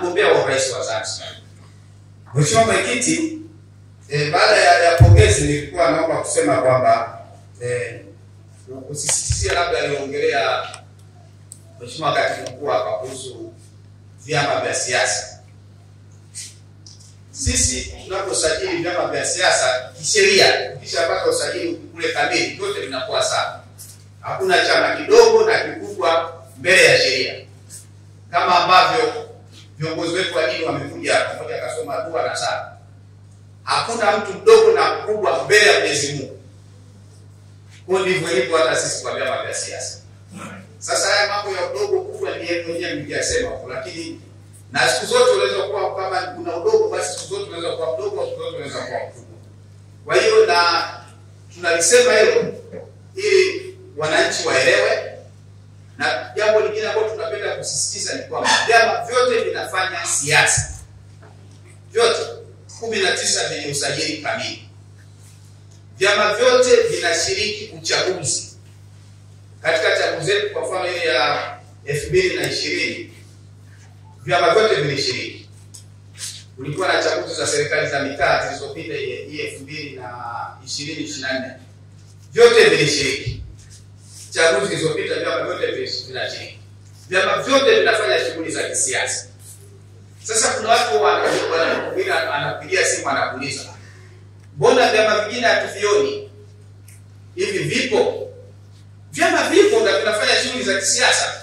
mgombea wa urais wa Zanzibar. Mheshimiwa Mwenyekiti, baada ya pongezi nilikuwa naomba kusema kwamba usisitizie labda aliongelea Mheshimiwa Katibu Mkuu hapa kuhusu vyama vya siasa. Sisi tunaposajili vyama vya siasa kisheria, ukishapata usajili kule kamili, vyote vinakuwa sawa. Hakuna chama kidogo na kikubwa mbele ya sheria. Kama ambavyo viongozi wetu wa dini wamekuja pamoja akasoma dua na sala. Hakuna mtu mdogo na mkubwa mbele ya Mwenyezi Mungu. Kwa ndivyo ilivyo hata sisi kwa vyama vya siasa. Sasa haya mambo ya udogo kubwa ni yeye mwenyewe mjasema, lakini na siku zote unaweza kuwa kama kuna udogo, basi siku zote unaweza kuwa mdogo, siku zote unaweza kuwa mkubwa. Kwa hiyo na tunalisema hilo ili wananchi waelewe. Na jambo lingine ambalo tunapenda kusisitiza ni kwamba vyama vyote vinafanya siasa. Vyote 19 vyenye usajili kamili. Vyama vyote vinashiriki uchaguzi. Katika chaguzi zetu kwa mfano ile ya 2020 vyama vyote vilishiriki. Kulikuwa na chaguzi za serikali za mitaa zilizopita hii 2020-2024. Vyote vilishiriki. Chaguzi zilizopita vyama vyote vinashiriki. Vyama vyote vinafanya shughuli za kisiasa. Sasa kuna watu wanakuja anapigia simu anakuuliza, mbona vyama vingine hatuvioni? Hivi vipo? Vyama vipo na vinafanya shughuli za kisiasa,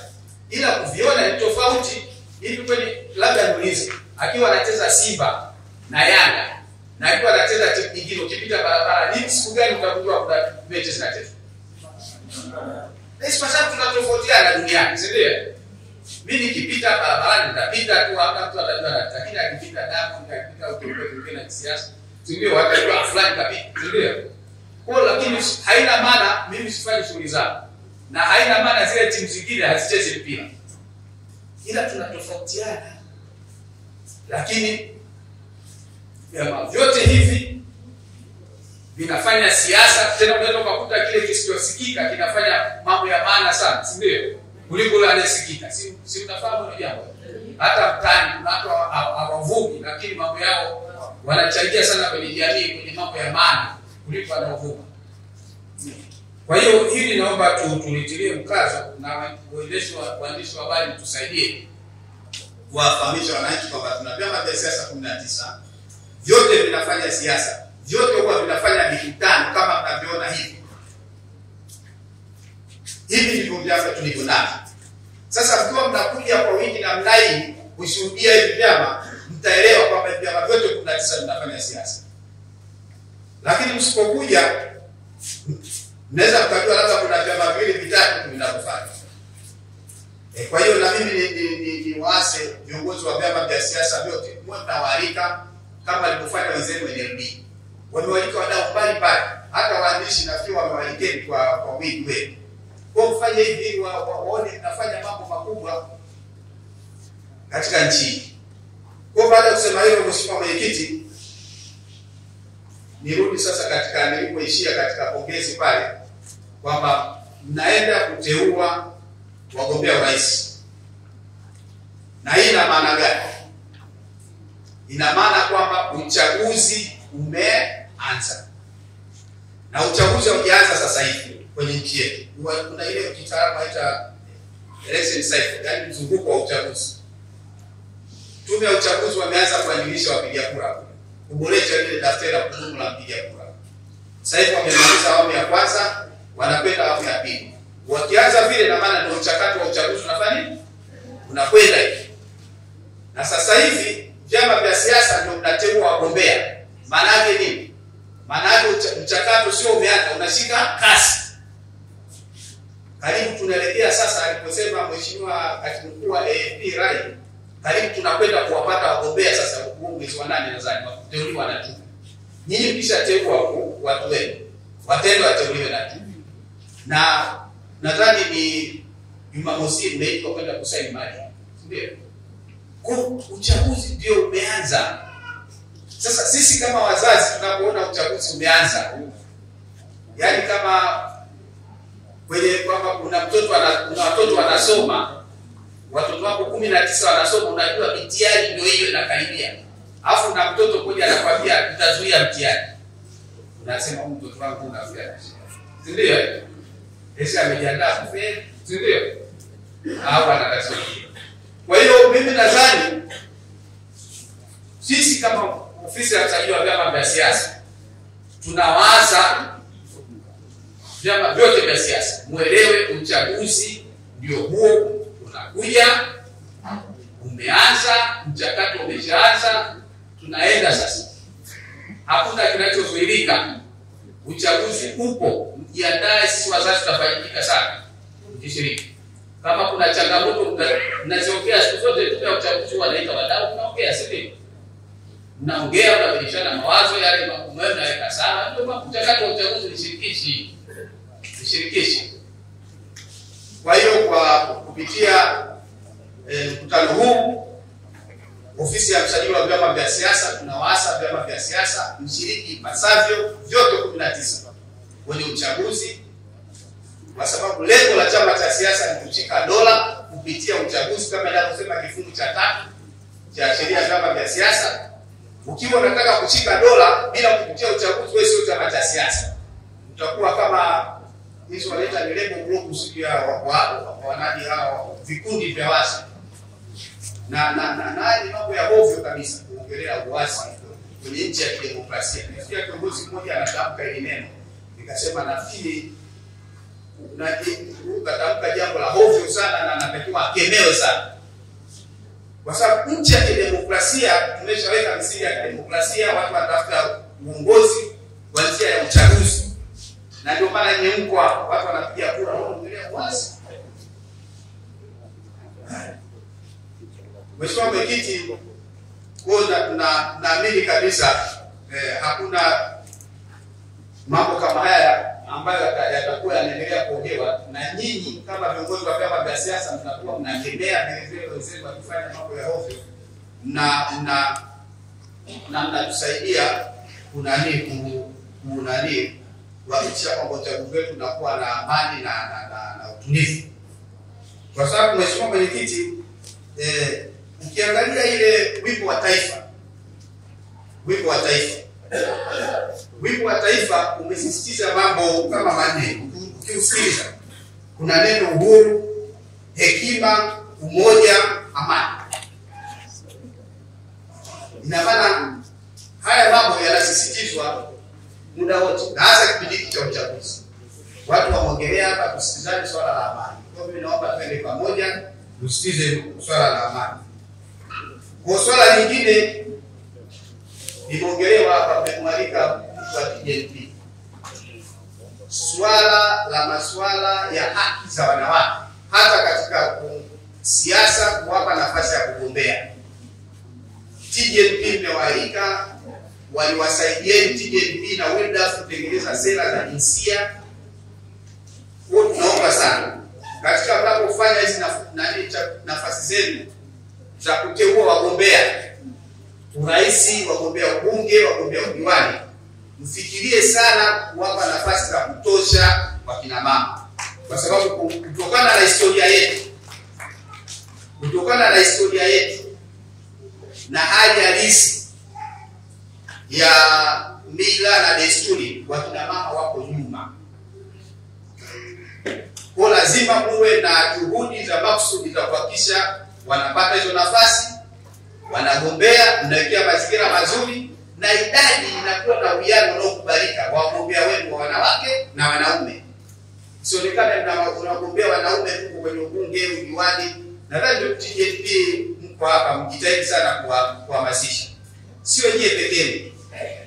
ila kuviona ni tofauti. Hivi kwani labda niulize, akiwa anacheza Simba na Yanga na akiwa anacheza timu nyingine, ukipita barabara ni siku gani utakujua kuna mechi zinachezwa? Kwa sababu tunatofautiana duniani, si ndio? Mimi nikipita barabarani nitapita tu hapa mtu atajua, lakini akipita damu akipita ukiongea na kisiasa, si ndio? Watajua fulani kapita, si ndio? Kwa lakini haina maana mimi sifanyi shughuli zangu. Na haina maana zile timu zingine hazichezi mpira. Ila tunatofautiana. Lakini vyama vyote hivi vinafanya siasa, tena unaweza kukuta kile kisichosikika kinafanya mambo ya maana sana, si ndio? Kuliko yule anayesikika. Si unafahamu hilo jambo? Hata mtani kuna watu hawavuki, lakini mambo yao wanachangia sana kwenye jamii, kwenye mambo ya maana kuliko wanaovuka. Kwa hiyo hili naomba tulitilie mkazo, na waandishi wa habari tusaidie kuwafahamisha wananchi kwamba tuna vyama vya siasa 19. Vyote vinafanya siasa. Vyote huwa vinafanya mikutano kama mnavyoona hivi. Hivi ndivyo vyama tulivyo navyo. Sasa mkiwa mnakuja kwa wingi na mnai kushuhudia hivi vyama, mtaelewa kwamba vyama vyote 19 vinafanya siasa. Lakini msipokuja mnaweza kujua labda kuna vyama viwili vitatu vinavyofanya. Kwa hiyo na mimi ni waase viongozi wa vyama vya siasa vyote, mtawaalika kama walivyofanya wenzenu NLD. Wamewalika wadau mbalimbali, hata waandishi nafikiri wamewaalikeni kwa wingi wetu. Kwa mfanye hivi waone tunafanya mambo makubwa katika nchi. Kwa baada ya kusema hilo, Mheshimiwa Mwenyekiti, nirudi sasa katika nilipoishia katika pongezi pale kwamba mnaenda kuteua wagombea urais. Na hii ina maana gani? Ina maana kwamba uchaguzi umeanza. Na uchaguzi ukianza sasa hivi kwenye nchi yetu, kuna ile kitaalamu inaitwa election cycle, yani mzunguko wa uchaguzi. Tume ya uchaguzi wameanza kuandikisha wapiga kura, kuboresha ile daftari la kudumu la mpiga kura. Sasa hivi wamemaliza awamu ya kwanza, wanakwenda awamu ya pili. Wakianza vile, na maana ndio mchakato wa uchaguzi unafanya nini? Unakwenda hivi. Na sasa hivi vyama vya siasa ndio mnateua wagombea. Maana yake nini? Maana yake mchakato sio umeanza, unashika kasi. Karibu tunaelekea sasa aliposema Mheshimiwa Katibu Mkuu wa AFP Rai, karibu tunakwenda kuwapata wagombea sasa huko mwezi wa 8 nadhani wateuliwa na tume. Nyinyi mkishateua watu wenu, watendo wateuliwe na tume. Na nadhani ni Jumamosi mmeitwa kwenda kusaini mali. Ndio. Kwa uchaguzi ndio umeanza. Sasa sisi kama wazazi tunapoona uchaguzi umeanza, yani kama kwenye kwamba kuna watoto wanasoma, watoto wako 19 wanasoma, unajua mitihani ndio hiyo inakaribia. Alafu na mtoto mmoja anakuambia utazuia mtihani. Unasema mtoto wangu unafia. Si ndio? Esi amejiandaa kufeli, si ndio? Hapo anataka. Kwa hiyo mimi nadhani sisi kama ofisi ya msajili wa vyama vya siasa tunawaza vyama vyote vya siasa muelewe uchaguzi ndio huo unakuja, umeanza, mchakato umeshaanza, tunaenda sasa. Hakuna kinachozuilika. Uchaguzi upo, mjiandae, sisi wazazi tutafaidika sana mkishiriki. Kama kuna changamoto mnaziongea siku zote, tupe uchaguzi wanaita wadau, mnaongea, si ndio? Mnaongea, mnabadilishana mawazo, yale mambo mnaweka sawa, ndio mchakato wa uchaguzi nishirikishi. Kwa hiyo kwa kupitia mkutano huu, ofisi ya msajili wa vyama vya siasa tunawaasa vyama vya siasa mshiriki ipasavyo vyote 19 kwenye uchaguzi, kwa sababu lengo la chama cha siasa ni kushika dola kupitia uchaguzi kama inavyosema kifungu cha 3 cha sheria ya vyama vya siasa. Ukiwa unataka kushika dola bila kupitia uchaguzi, wewe sio chama cha siasa. Utakuwa kama hizo wanaita ni label groups ya wanadi hao vikundi vya wasi. Na ni mambo ya ovyo kabisa kuongelea uasi kwenye nchi ya kidemokrasia. Nisikia kiongozi mmoja anatamka hili neno, nikasema nafikiri unatamka jambo la ovyo sana na anatakiwa akemewe sana. Kwa sababu nchi ya kidemokrasia tumeshaweka misingi ya kidemokrasia, watu wanatafuta uongozi kwa njia ya uchaguzi. Na ndio maana nyemkwa watu wanapiga kura wanaongelea uasi. Mheshimiwa Mwenyekiti, naamini kabisa hakuna mambo kama haya ambayo yatakuwa yanaendelea kuongewa, na nyinyi kama viongozi wa vyama vya siasa mtakuwa mnakemea vile vile wenzenu wakifanya mambo ya ovyo, na mnatusaidia kuhakikisha kwamba uchaguzi wetu unakuwa na amani na utulivu. Kwa sababu Mheshimiwa Mwenyekiti, ukiangalia ile wimbo wa taifa umesisitiza mambo kama manne. Ukiusikiliza kuna neno uhuru, hekima, umoja, amani. Ina maana haya mambo yanasisitizwa muda wote, na hasa kipindi cha uchaguzi. Watu waongelea hapa kusikizana swala la amani. Kwa hiyo mimi naomba twende pamoja tusikize swala la amani. Kwa swala lingine limeongelewa hapa, mmemwalika mtu wa TGNP. Masuala ya haki za wanawake, hata katika siasa, kuwapa nafasi ya kugombea. TGNP mmewaalika, waliwasaidieni TGNP na WiLDAF kutengeneza sera za jinsia. Kwa tunaomba sana katika mnapofanya hizi nafasi zenu za kuteua wagombea urais, wagombea ubunge, wagombea udiwani, mfikirie sana kuwapa nafasi za kutosha kwa kina mama, kwa sababu kutokana na historia yetu na hali halisi ya mila na desturi, wakina mama wako nyuma. Kwa lazima muwe na juhudi za makusudi za kuhakikisha wanapata hizo nafasi, wanagombea, mnawekea mazingira mazuri, na idadi inakuwa na uwiano unaokubalika wa wagombea wenu wa wanawake na wanaume. Sionekane mnagombea wanaume huko kwenye ubunge, udiwani. Nadhani TGNP mko hapa mjitahidi sana kuhamasisha. Sio nyie pekee,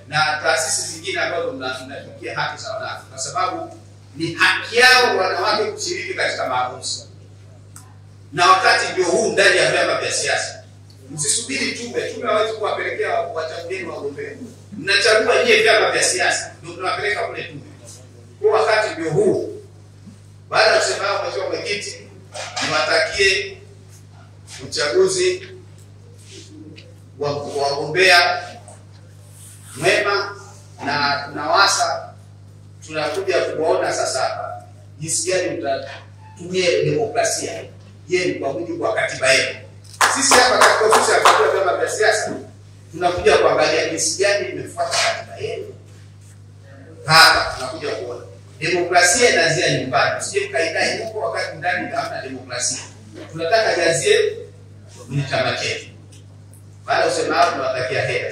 na taasisi zingine ambazo mnafikia haki za wanawake, kwa sababu ni haki yao wanawake kushiriki katika maamuzi. Na wakati ndio huu ndani ya vyama vya siasa. Msisubiri tume hawezi kuwapelekea wachagulieni wagombea. Mnachagua nyie vyama vya siasa, ndio mnawapeleka kule tume. Kwa wakati ndio huu. Baada ya kusema hapo, Mheshimiwa Mwenyekiti, niwatakie uchaguzi wa wagombea mwema, na tunawasa tunakuja kuona sasa hapa jinsi gani mtatumia demokrasia, yenu kwa mujibu wa katiba yenu. Sisi hapa katika ofisi ya vyama vya siasa tunakuja kuangalia jinsi gani imefuata katiba yenu. Hapa tunakuja kuona demokrasia inaanzia nyumbani. Usije kaidai huko wakati ndani hamna demokrasia. Tunataka jazie kwenye chama chetu. Baada usema hapo tunatakia heri.